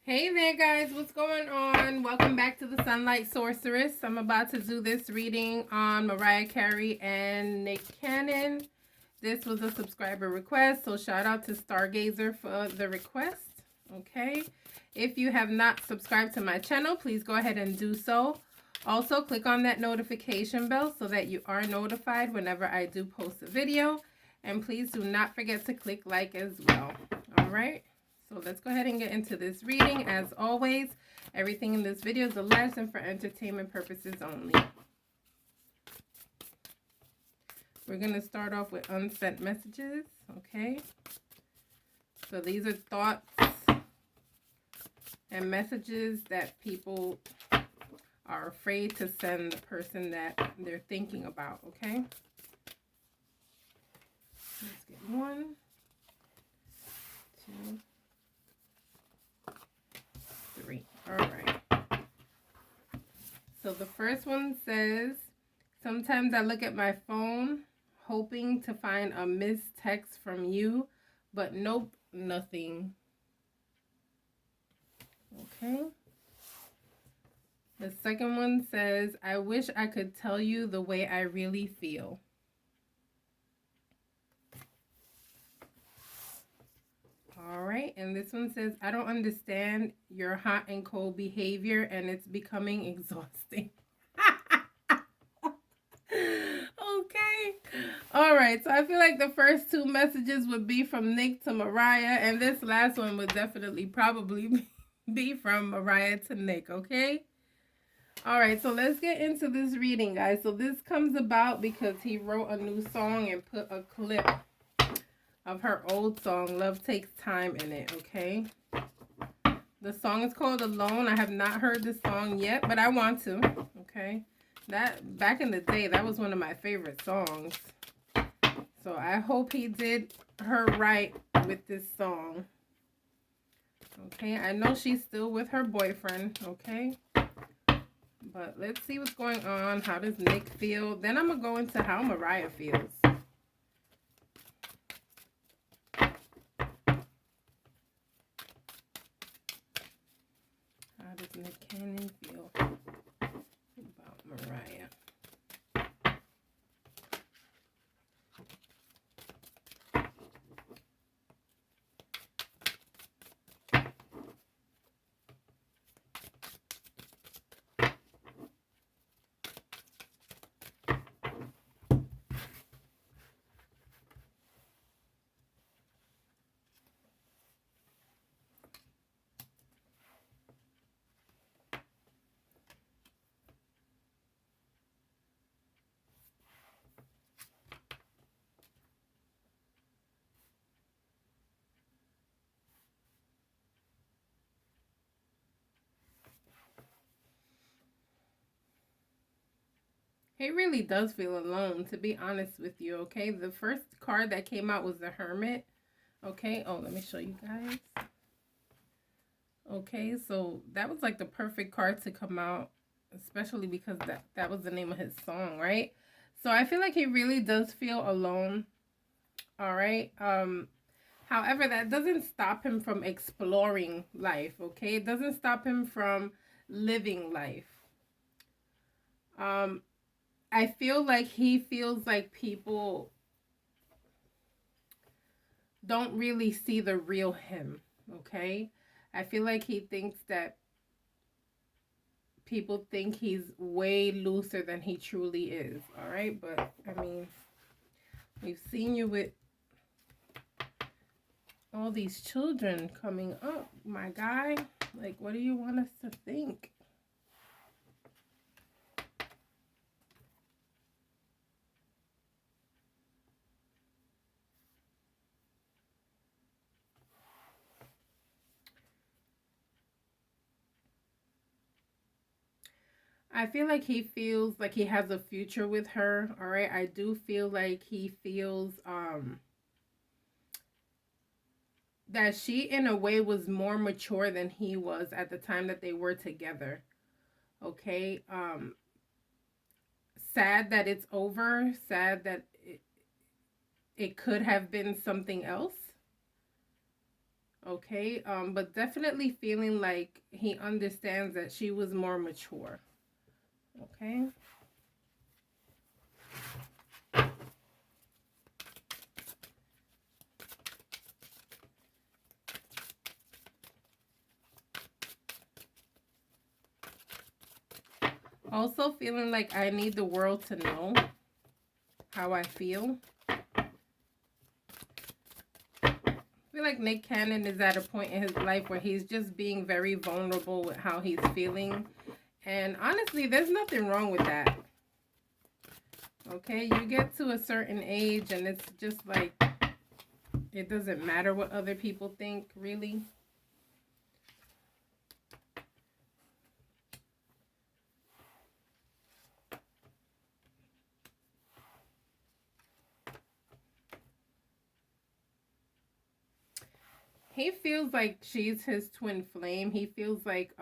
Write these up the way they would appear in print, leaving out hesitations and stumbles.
Hey there guys, what's going on? Welcome back to the Sunlight Sorceress. I'm about to do this reading on Mariah Carey and Nick Cannon. This was a subscriber request, so shout out to Stargazer for the request. Okay, if you have not subscribed to my channel, please go ahead and do so. Also, click on that notification bell so that you are notified whenever I do post a video. And please do not forget to click like as well. All right. So let's go ahead and get into this reading. As always, everything in this video is alleged and for entertainment purposes only. We're going to start off with unsent messages, okay? So these are thoughts and messages that people are afraid to send the person that they're thinking about, okay? Let's get 1, 2, 3. All right. So the first one says, sometimes I look at my phone hoping to find a missed text from you, but nope, nothing. Okay. The second one says, I wish I could tell you the way I really feel. All right, and this one says, I don't understand your hot and cold behavior and it's becoming exhausting. Okay. All right, so I feel like the first two messages would be from Nick to Mariah, and this last one would definitely probably be from Mariah to Nick, okay? All right, so let's get into this reading, guys. So this comes about because he wrote a new song and put a clip of her old song, Love Takes Time, in it, okay? The song is called Alone. I have not heard this song yet, but I want to, okay? That, back in the day, that was one of my favorite songs. So I hope he did her right with this song. Okay, I know she's still with her boyfriend, okay? But let's see what's going on. How does Nick feel? Then I'm going to go into how Mariah feels. How does Nick Cannon feel about Mariah? He really does feel alone, to be honest with you, okay? The first card that came out was the Hermit, okay? Oh, let me show you guys. Okay, so that was like the perfect card to come out, especially because that was the name of his song, right? So I feel like he really does feel alone, all right? However, that doesn't stop him from exploring life, okay? It doesn't stop him from living life. I feel like he feels like people don't really see the real him, okay? I feel like he thinks that people think he's way looser than he truly is, all right? But, I mean, we've seen you with all these children coming up, my guy. Like, what do you want us to think? I feel like he feels like he has a future with her, all right? I do feel like he feels that she in a way was more mature than he was at the time that they were together. Okay? Sad that it's over, sad that it could have been something else. Okay, but definitely feeling like he understands that she was more mature. Okay. Also feeling like I need the world to know how I feel. I feel like Nick Cannon is at a point in his life where he's just being very vulnerable with how he's feeling. And honestly, there's nothing wrong with that. Okay, you get to a certain age and it's just like, it doesn't matter what other people think, really. He feels like she's his twin flame. He feels like,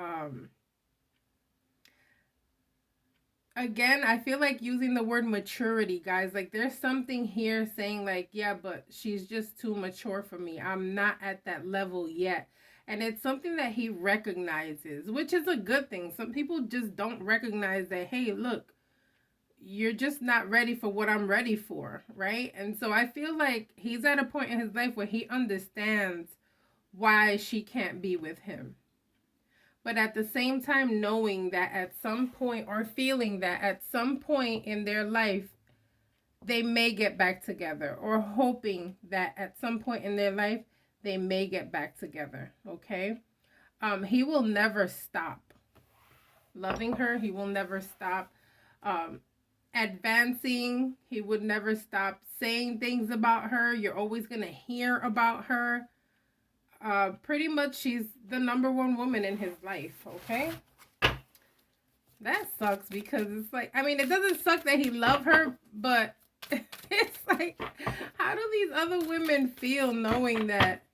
again, I feel like using the word maturity, guys. Like, there's something here saying, like, yeah, but she's just too mature for me. I'm not at that level yet. And it's something that he recognizes, which is a good thing. Some people just don't recognize that, hey, look, you're just not ready for what I'm ready for, right? And so I feel like he's at a point in his life where he understands why she can't be with him. But at the same time, knowing that at some point, or feeling that at some point in their life, they may get back together, or hoping that at some point in their life, they may get back together. Okay. He will never stop loving her. He will never stop advancing. He would never stop saying things about her. You're always going to hear about her. Pretty much she's the number one woman in his life. Okay. That sucks because it's like, I mean, it doesn't suck that he loved her, but it's like, how do these other women feel knowing that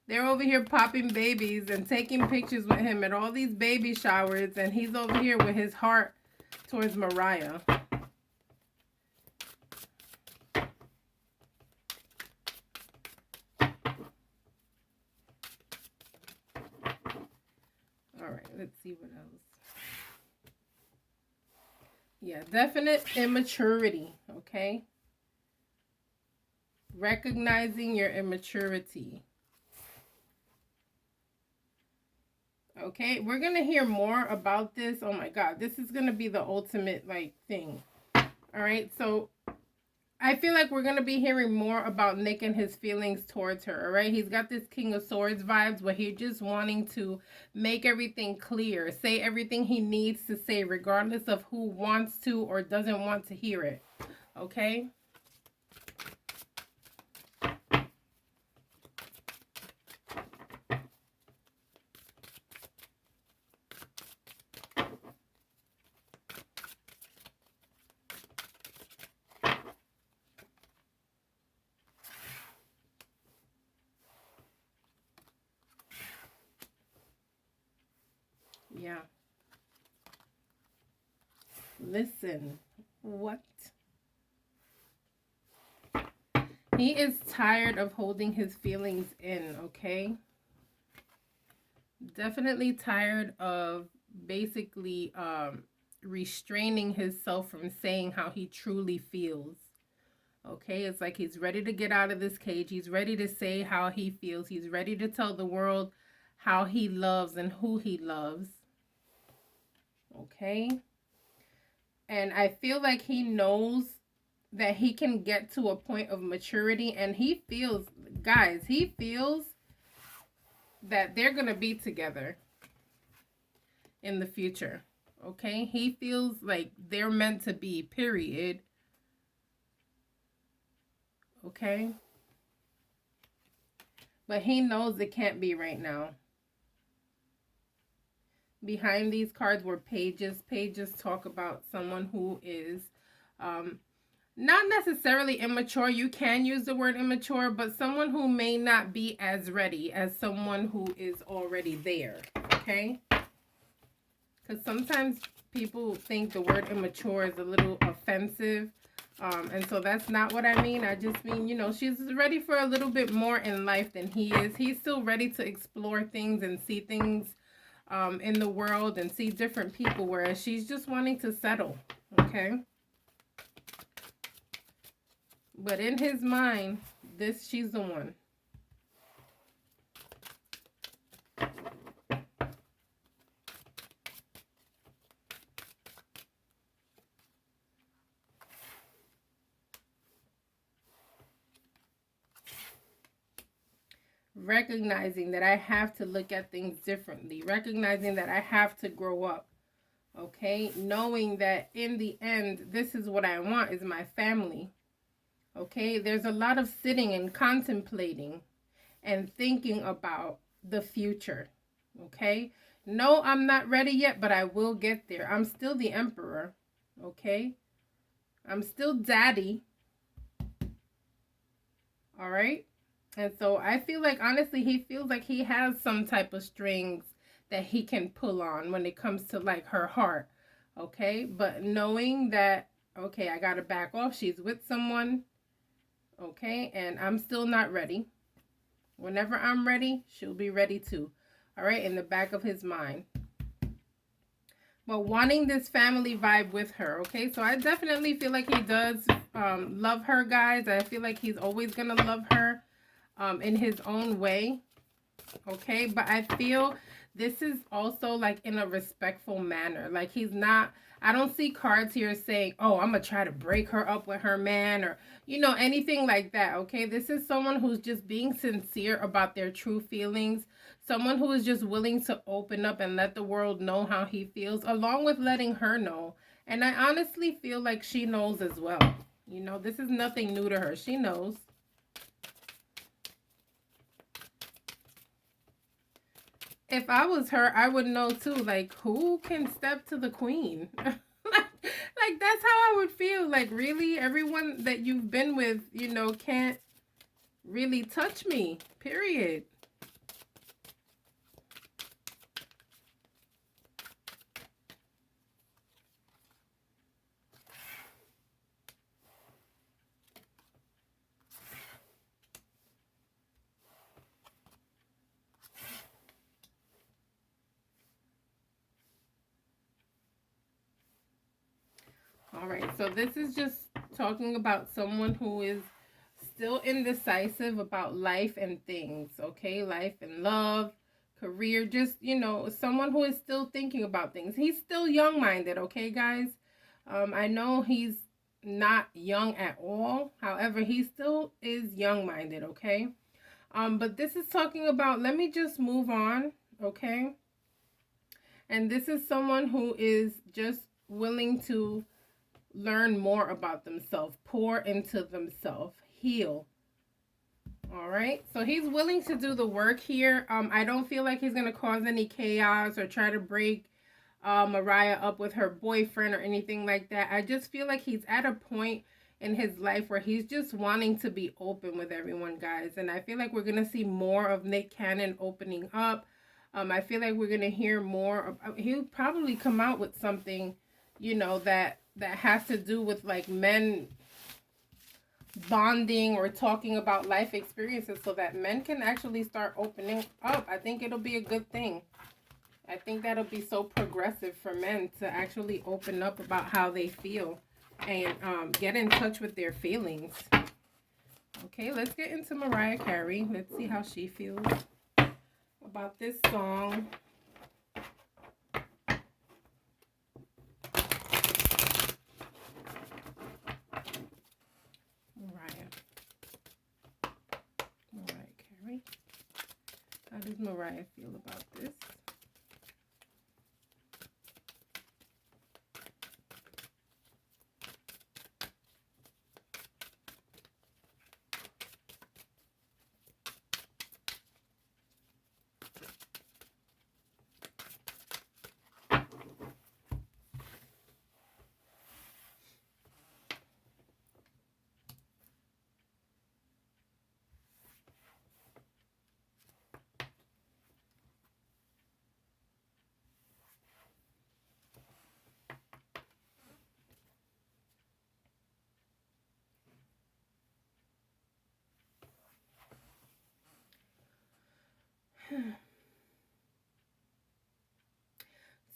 they're over here popping babies and taking pictures with him at all these baby showers, and he's over here with his heart towards Mariah? All right, let's see what else. Yeah, definite immaturity, okay? Recognizing your immaturity. Okay, we're going to hear more about this. Oh my God, this is going to be the ultimate, like, thing. All right, so I feel like we're going to be hearing more about Nick and his feelings towards her, all right? He's got this King of Swords vibes where he's just wanting to make everything clear, say everything he needs to say, regardless of who wants to or doesn't want to hear it, okay? Yeah. Listen, what? He is tired of holding his feelings in, okay? Definitely tired of basically restraining himself from saying how he truly feels. Okay, it's like he's ready to get out of this cage. He's ready to say how he feels. He's ready to tell the world how he loves and who he loves. Okay? And I feel like he knows that he can get to a point of maturity, and he feels, guys, he feels that they're going to be together in the future. Okay? He feels like they're meant to be, period. Okay? But he knows it can't be right now. Behind these cards were pages. Pages talk about someone who is not necessarily immature. You can use the word immature, but someone who may not be as ready as someone who is already there. Okay? Because sometimes people think the word immature is a little offensive. And so that's not what I mean. I just mean, you know, she's ready for a little bit more in life than he is. He's still ready to explore things and see things in the world and see different people, whereas she's just wanting to settle, okay? But in his mind, she's the one. Recognizing that I have to look at things differently, recognizing that I have to grow up, okay? Knowing that in the end, this is what I want, is my family, okay? There's a lot of sitting and contemplating and thinking about the future, okay? No, I'm not ready yet, but I will get there. I'm still the emperor, okay? I'm still daddy, all right? And so I feel like, honestly, he feels like he has some type of strings that he can pull on when it comes to like her heart, okay? But knowing that, okay, I gotta back off. She's with someone, okay? And I'm still not ready. Whenever I'm ready, she'll be ready too, all right? In the back of his mind. But wanting this family vibe with her, okay? So I definitely feel like he does love her, guys. I feel like he's always gonna love her in his own way, okay? But I feel this is also like in a respectful manner. Like he's not, I don't see cards here saying, oh, I'm gonna try to break her up with her man, or you know, anything like that, okay? This is someone who's just being sincere about their true feelings, someone who is just willing to open up and let the world know how he feels, along with letting her know. And I honestly feel like she knows as well. You know, this is nothing new to her. She knows. If I was her, I would know too. Like, who can step to the queen? Like, that's how I would feel. Like, really, everyone that you've been with, you know, can't really touch me. Period. All right. So this is just talking about someone who is still indecisive about life and things, okay? Life and love, career, just, you know, someone who is still thinking about things. He's still young-minded, okay, guys? I know he's not young at all. However, he still is young-minded, okay? But this is talking about, let me just move on, okay? And this is someone who is just willing to learn more about themselves, pour into themselves, heal. All right, so he's willing to do the work here. I don't feel like he's gonna cause any chaos or try to break Mariah up with her boyfriend or anything like that. I just feel like he's at a point in his life where he's just wanting to be open with everyone, guys. And I feel like we're gonna see more of Nick Cannon opening up. I feel like we're gonna hear more of, he'll probably come out with something, you know, that has to do with like men bonding or talking about life experiences so that men can actually start opening up. I think it'll be a good thing. I think that'll be so progressive for men to actually open up about how they feel and get in touch with their feelings. Okay, let's get into Mariah Carey. Let's see how she feels about this song. Mariah Carey. How does Mariah feel about this?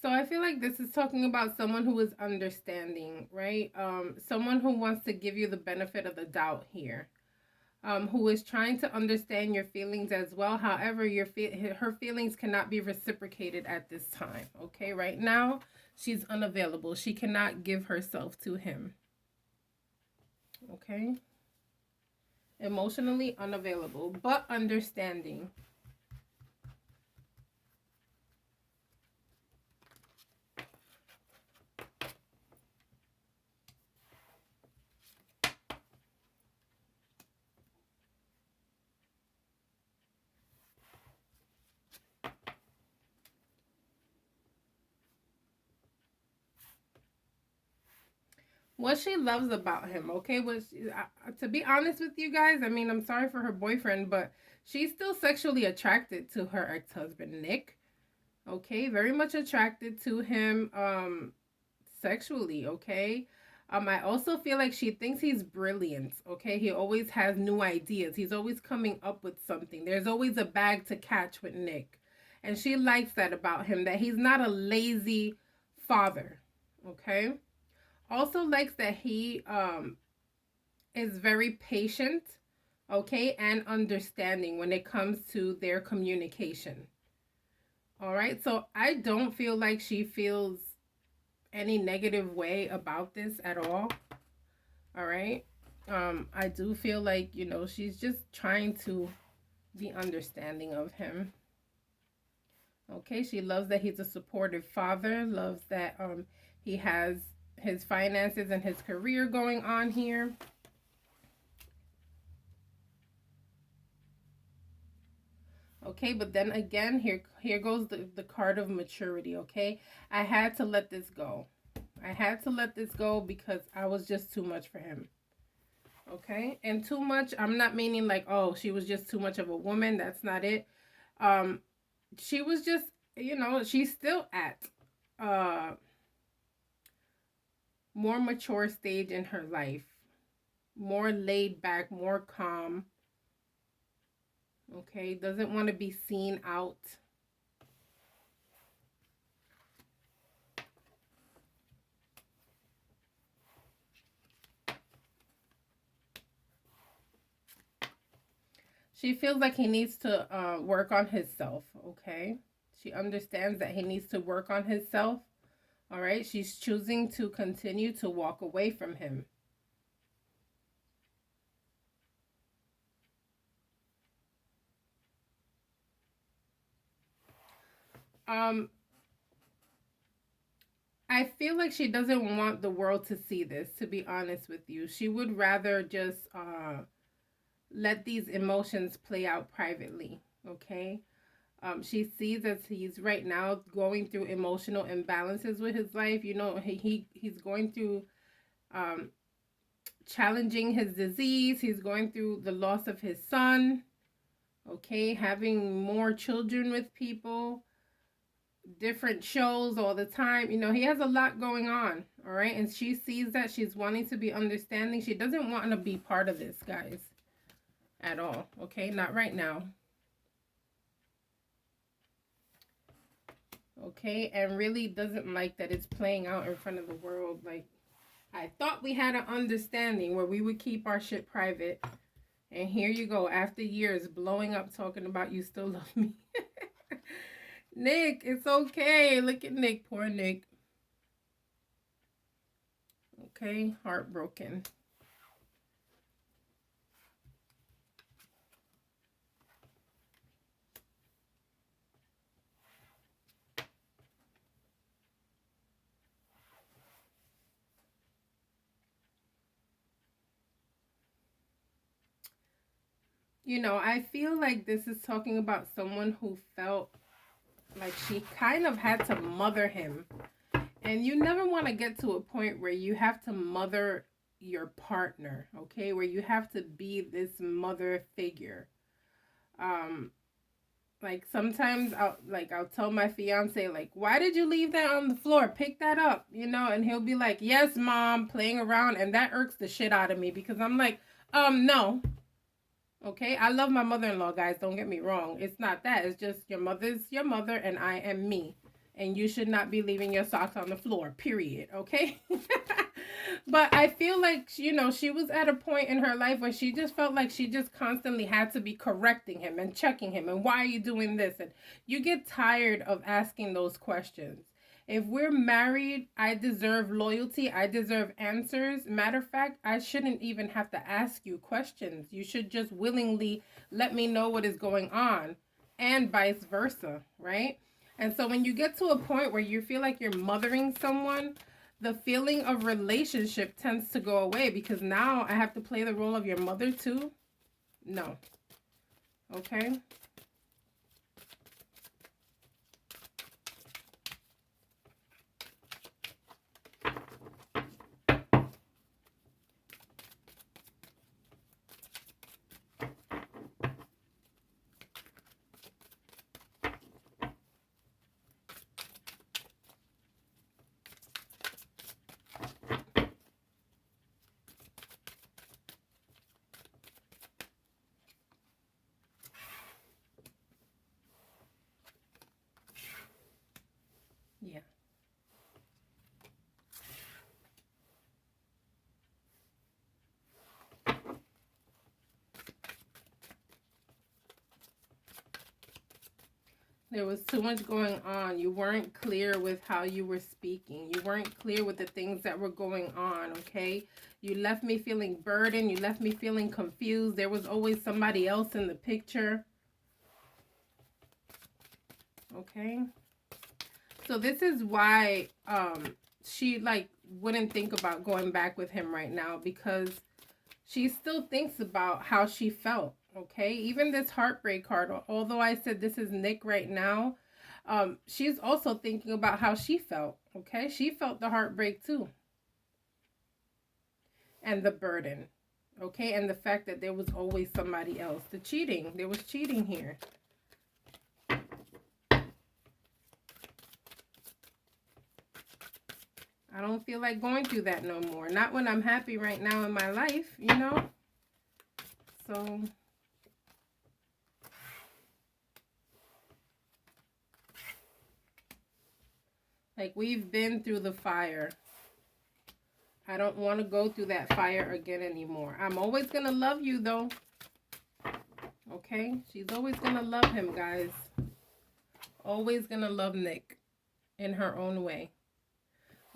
So I feel like this is talking about someone who is understanding, right? Someone who wants to give you the benefit of the doubt here. Who is trying to understand your feelings as well. However, her feelings cannot be reciprocated at this time. Okay, right now she's unavailable. She cannot give herself to him. Okay, emotionally unavailable, but understanding. What she loves about him, okay? To be honest with you guys, I mean, I'm sorry for her boyfriend, but she's still sexually attracted to her ex-husband, Nick. Okay, very much attracted to him sexually, okay? I also feel like she thinks he's brilliant, okay? He always has new ideas. He's always coming up with something. There's always a bag to catch with Nick. And she likes that about him, that he's not a lazy father, okay? Also likes that he is very patient, okay, and understanding when it comes to their communication. All right, so I don't feel like she feels any negative way about this at all. All right, I do feel like, you know, she's just trying to be understanding of him. Okay, she loves that he's a supportive father, loves that he has his finances and his career going on here. Okay, but then again, here goes the card of maturity, okay? I had to let this go. I had to let this go because I was just too much for him. Okay? And too much, I'm not meaning like, oh, she was just too much of a woman. That's not it. Um she was just, you know, she's still at uh more mature stage in her life. More laid back, more calm. Okay? Doesn't want to be seen out. She feels like he needs to work on himself, okay? She understands that he needs to work on himself, all right? She's choosing to continue to walk away from him. Um, I feel like she doesn't want the world to see this, to be honest with you. She would rather just let these emotions play out privately, okay? She sees as he's right now going through emotional imbalances with his life. You know, he's going through um, challenging his disease. He's going through the loss of his son, okay, having more children with people, different shows all the time. You know, he has a lot going on, all right? And she sees that, she's wanting to be understanding. She doesn't want to be part of this, guys, at all, okay? Not right now. Okay, and really doesn't like that it's playing out in front of the world. Like, I thought we had an understanding where we would keep our shit private. And here you go, after years, blowing up talking about you still love me. Nick, it's okay. Look at Nick, poor Nick. Okay, heartbroken. You know, I feel like this is talking about someone who felt like she kind of had to mother him. And you never want to get to a point where you have to mother your partner, okay? Where you have to be this mother figure. Um, like sometimes I'll tell my fiance, like, why did you leave that on the floor? Pick that up, you know, and he'll be like, yes, mom, playing around, and that irks the shit out of me because I'm like, no. Okay, I love my mother-in-law, guys. Don't get me wrong. It's not that. It's just your mother's your mother and I am me. And you should not be leaving your socks on the floor, period. Okay? But I feel like, you know, she was at a point in her life where she just felt like she just constantly had to be correcting him and checking him. And why are you doing this? And you get tired of asking those questions. If we're married, I deserve loyalty. I deserve answers. Matter of fact, I shouldn't even have to ask you questions. You should just willingly let me know what is going on, and vice versa, right? And so when you get to a point where you feel like you're mothering someone, the feeling of relationship tends to go away, because now I have to play the role of your mother too. No. Okay? Yeah. There was too much going on. You weren't clear with how you were speaking. You weren't clear with the things that were going on, okay? You left me feeling burdened. You left me feeling confused. There was always somebody else in the picture, okay? So this is why she, like, wouldn't think about going back with him right now, because she still thinks about how she felt, okay? Even this heartbreak card, although I said this is Nick right now, she's also thinking about how she felt, okay? She felt the heartbreak too. And the burden, okay? And the fact that there was always somebody else. The cheating, there was cheating here. I don't feel like going through that no more. Not when I'm happy right now in my life, you know? So, like, we've been through the fire. I don't want to go through that fire again anymore. I'm always going to love you, though. Okay? She's always going to love him, guys. Always going to love Nick in her own way.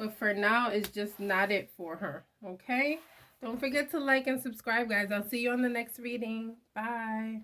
But for now, it's just not it for her. Okay? Don't forget to like and subscribe, guys. I'll see you on the next reading. Bye.